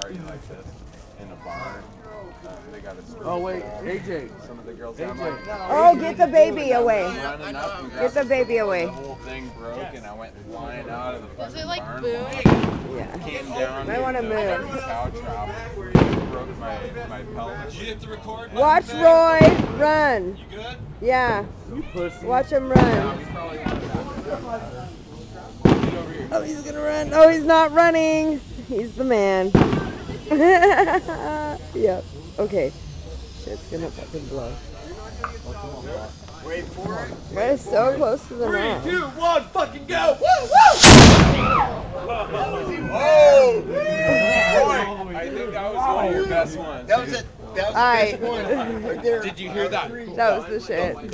party like this in a barn. They got a Oh wait, AJ. Some of the girls. AJ. I'm like, Oh, get the baby away. running up and Get the baby away. The whole thing broke, and I went flying out of the Was fucking it like barn. boom? Yeah. Came down. Might wanna the move. fucking cow trap. Broke my pelvis. Did you hit the record? Watch Roy run. You good? Yeah. You pussy. Watch him run. Oh, he's gonna run. Oh, he's not running. He's the man. Yep. Okay. Shit's gonna fucking blow. Wait for it. We're so close to the net. 3, 2, 1, fucking go! Woo, woo! Oh! Boy, I think that was one of your best ones. That was it. That was the Alright. best one. Right there. Did you hear that? That was the shit.